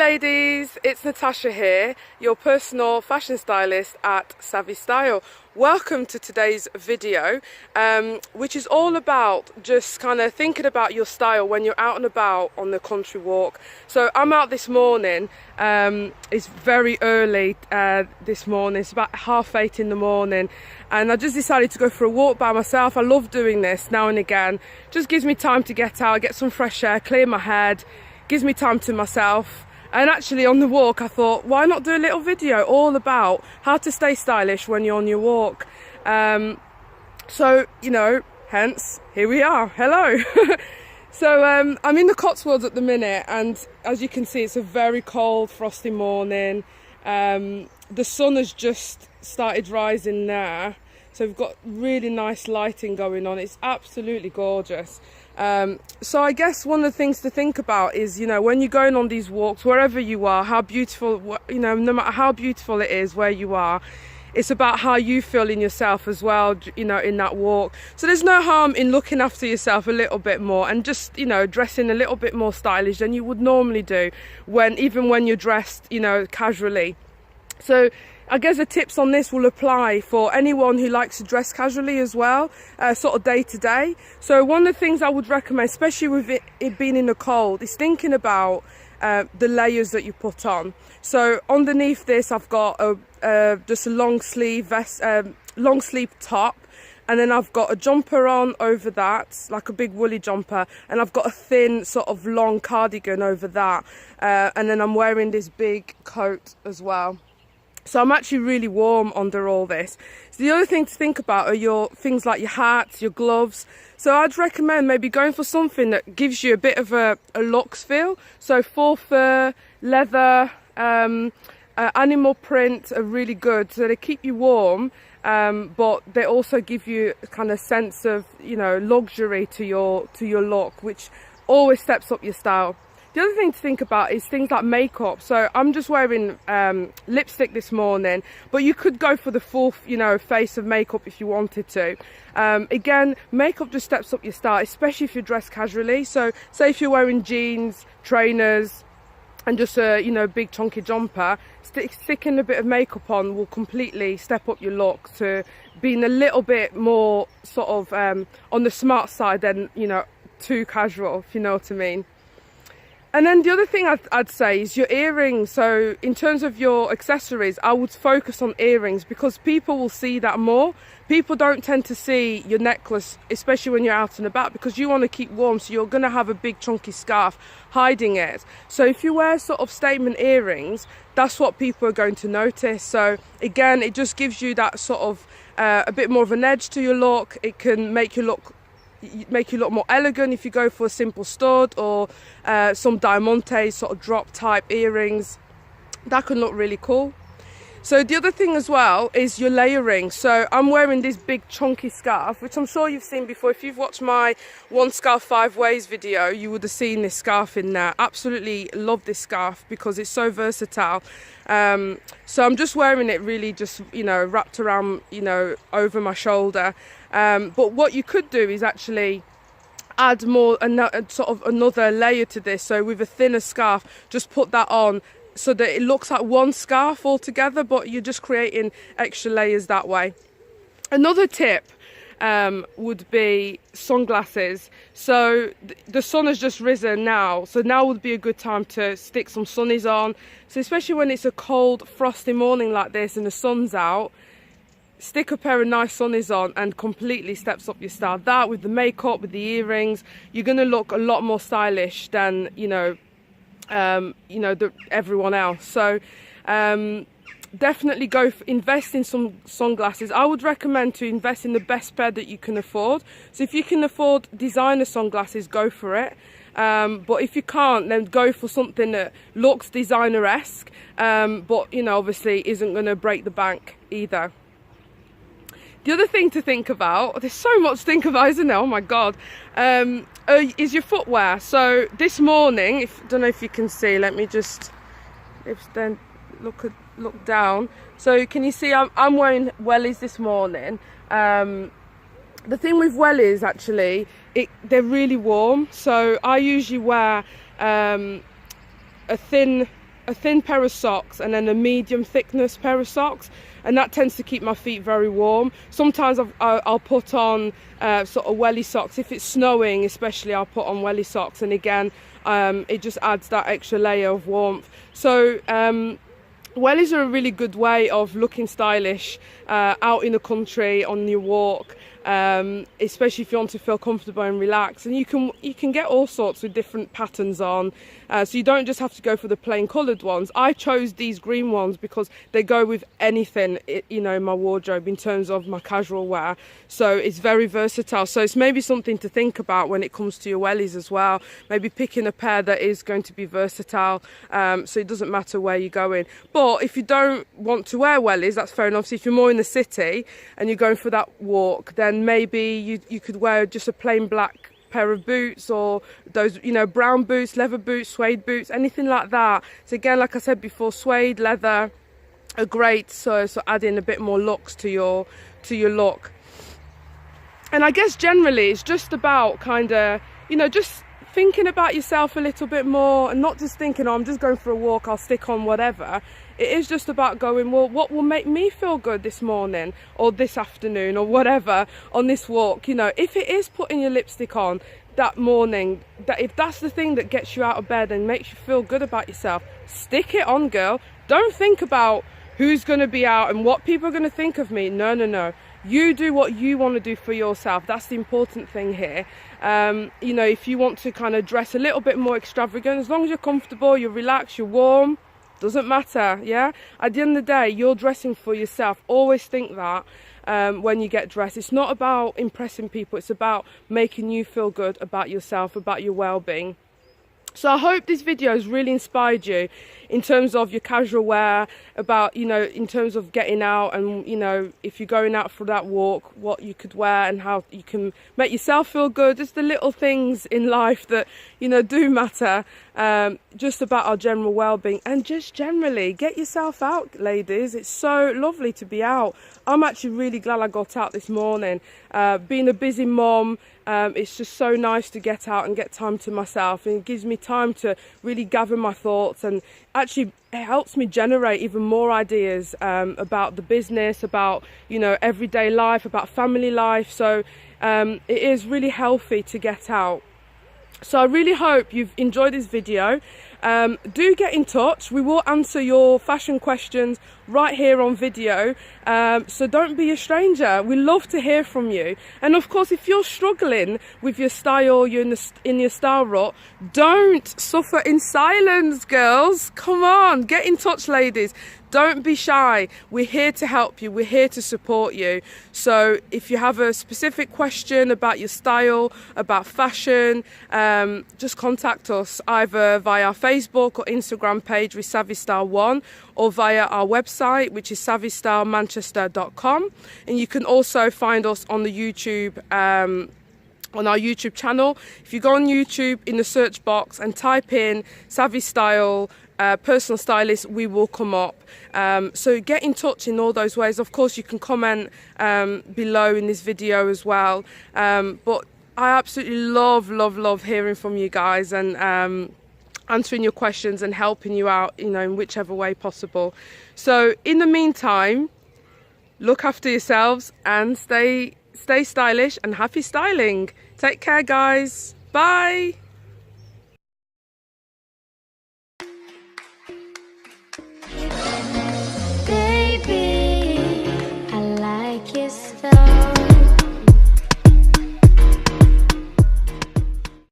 ladies, it's Natasha here, your personal fashion stylist at Savvy Style. Welcome to today's video, which is all about just kind of thinking about your style when you're out and about on the country walk. So I'm out this morning, it's very early this morning, it's about 8:30 in the morning, and I just decided to go for a walk by myself. I love doing this now and again, just gives me time to get out, get some fresh air, clear my head, gives me time to myself. And actually on the walk I thought, why not do a little video all about how to stay stylish when you're on your walk. So, you know, hence here we are. Hello. So I'm in the Cotswolds at the minute, and as you can see it's a very cold, frosty morning. The sun has just started rising there, so we've got really nice lighting going on. It's absolutely gorgeous. So I guess one of the things to think about is, you know, when you're going on these walks, wherever you are, how beautiful, you know, no matter how beautiful it is where you are, it's about how you feel in yourself as well, you know, in that walk. So there's no harm in looking after yourself a little bit more and just, you know, dressing a little bit more stylish than you would normally do even when you're dressed, you know, casually. So I guess the tips on this will apply for anyone who likes to dress casually as well, sort of day to day. So one of the things I would recommend, especially with it being in the cold, is thinking about the layers that you put on. So underneath this I've got just a long sleeve vest, long sleeve top, and then I've got a jumper on over that, like a big woolly jumper, and I've got a thin sort of long cardigan over that, and then I'm wearing this big coat as well. So I'm actually really warm under all this. So the other thing to think about are your things like your hats, your gloves. So I'd recommend maybe going for something that gives you a bit of a luxe feel. So faux fur, leather, animal print are really good. So they keep you warm, but they also give you a kind of sense of, you know, luxury to your look, which always steps up your style. The other thing to think about is things like makeup. So I'm just wearing lipstick this morning, but you could go for the full, you know, face of makeup if you wanted to. Again, makeup just steps up your style, especially if you're dressed casually. So say if you're wearing jeans, trainers, and just a, you know, big chunky jumper, sticking a bit of makeup on will completely step up your look to being a little bit more sort of on the smart side than, you know, too casual, if you know what I mean. And then the other thing I'd say is your earrings. So in terms of your accessories, I would focus on earrings because people will see that more. People don't tend to see your necklace, especially when you're out and about, because you want to keep warm, so you're going to have a big chunky scarf hiding it. So if you wear sort of statement earrings, that's what people are going to notice. So again, it just gives you that sort of a bit more of an edge to your look. It can make you look more elegant if you go for a simple stud or some diamante sort of drop type earrings. That can look really cool. So the other thing as well is your layering. So I'm wearing this big chunky scarf, which I'm sure you've seen before. If you've watched my One Scarf 5 Ways video, you would have seen this scarf in there. Absolutely love this scarf because it's so versatile. So I'm just wearing it really just, you know, wrapped around, you know, over my shoulder. But what you could do is actually add more, sort of another layer to this. So with a thinner scarf, just put that on so that it looks like one scarf altogether, but you're just creating extra layers that way. Another tip would be sunglasses. So the sun has just risen now, so now would be a good time to stick some sunnies on. So especially when it's a cold, frosty morning like this and the sun's out, stick a pair of nice sunnies on and completely steps up your style. That with the makeup, with the earrings, you're going to look a lot more stylish than, you know, everyone else. So definitely invest in some sunglasses. I would recommend to invest in the best pair that you can afford. So if you can afford designer sunglasses, go for it. But if you can't, then go for something that looks designer-esque, but, you know, obviously isn't going to break the bank either. The other thing to think about, there's so much to think about, isn't there? Oh my God, is your footwear. So this morning, don't know if you can see, let me just look down. So can you see I'm wearing wellies this morning. The thing with wellies, actually, they're really warm. So I usually wear a thin a thin pair of socks and then a medium thickness pair of socks, and that tends to keep my feet very warm. Sometimes I'll put on sort of welly socks. If it's snowing especially, I'll put on welly socks, and again it just adds that extra layer of warmth. So wellies are a really good way of looking stylish out in the country on your walk, especially if you want to feel comfortable and relaxed. And you can get all sorts with different patterns on, so you don't just have to go for the plain coloured ones. I chose these green ones because they go with anything, you know, in my wardrobe in terms of my casual wear, so it's very versatile. So it's maybe something to think about when it comes to your wellies as well, maybe picking a pair that is going to be versatile, so it doesn't matter where you're going. But if you don't want to wear wellies, that's fair enough. So if you're more in the city and you're going for that walk, then maybe you could wear just a plain black pair of boots, or those, you know, brown boots, leather boots, suede boots, anything like that. So again, like I said before, suede, leather are great, so adding a bit more looks to your look. And I guess generally it's just about kind of, you know, just thinking about yourself a little bit more, and not just thinking, oh, I'm just going for a walk, I'll stick on whatever. It is just about going, well, what will make me feel good this morning or this afternoon or whatever on this walk? You know, if it is putting your lipstick on that morning, that if that's the thing that gets you out of bed and makes you feel good about yourself, stick it on, girl. Don't think about who's going to be out and what people are going to think of me. No, no, no. You do what you want to do for yourself. That's the important thing here. You know, if you want to kind of dress a little bit more extravagant, as long as you're comfortable, you're relaxed, you're warm, doesn't matter. Yeah, at the end of the day, you're dressing for yourself. Always think that when you get dressed, it's not about impressing people, it's about making you feel good about yourself, about your well-being. So I hope this video has really inspired you in terms of your casual wear, about, you know, in terms of getting out, and, you know, if you're going out for that walk, what you could wear and how you can make yourself feel good. Just the little things in life that, you know, do matter, just about our general well-being. And just generally get yourself out, ladies. It's so lovely to be out. I'm actually really glad I got out this morning. Being a busy mom, it's just so nice to get out and get time to myself, and it gives me time to really gather my thoughts, and actually it helps me generate even more ideas about the business, about, you know, everyday life, about family life. So it is really healthy to get out. So I really hope you've enjoyed this video. Do get in touch. We will answer your fashion questions right here on video, so don't be a stranger. We love to hear from you. And of course, if you're struggling with your style, you're in your style rut, don't suffer in silence, girls. Come on, get in touch, ladies. Don't be shy. We're here to help you. We're here to support you. So if you have a specific question about your style, about fashion, just contact us either via our Facebook or Instagram page with Savvy Style 1, or via our website, which is savvystylemanchester.com. And you can also find us on the YouTube, on our YouTube channel. If you go on YouTube in the search box and type in Savvy Style personal stylist, we will come up. So get in touch in all those ways. Of course, you can comment below in this video as well. But I absolutely love hearing from you guys, and answering your questions and helping you out, you know, in whichever way possible. So in the meantime, look after yourselves and stay stylish, and happy styling. Take care, guys. Bye. Baby, I like your stuff.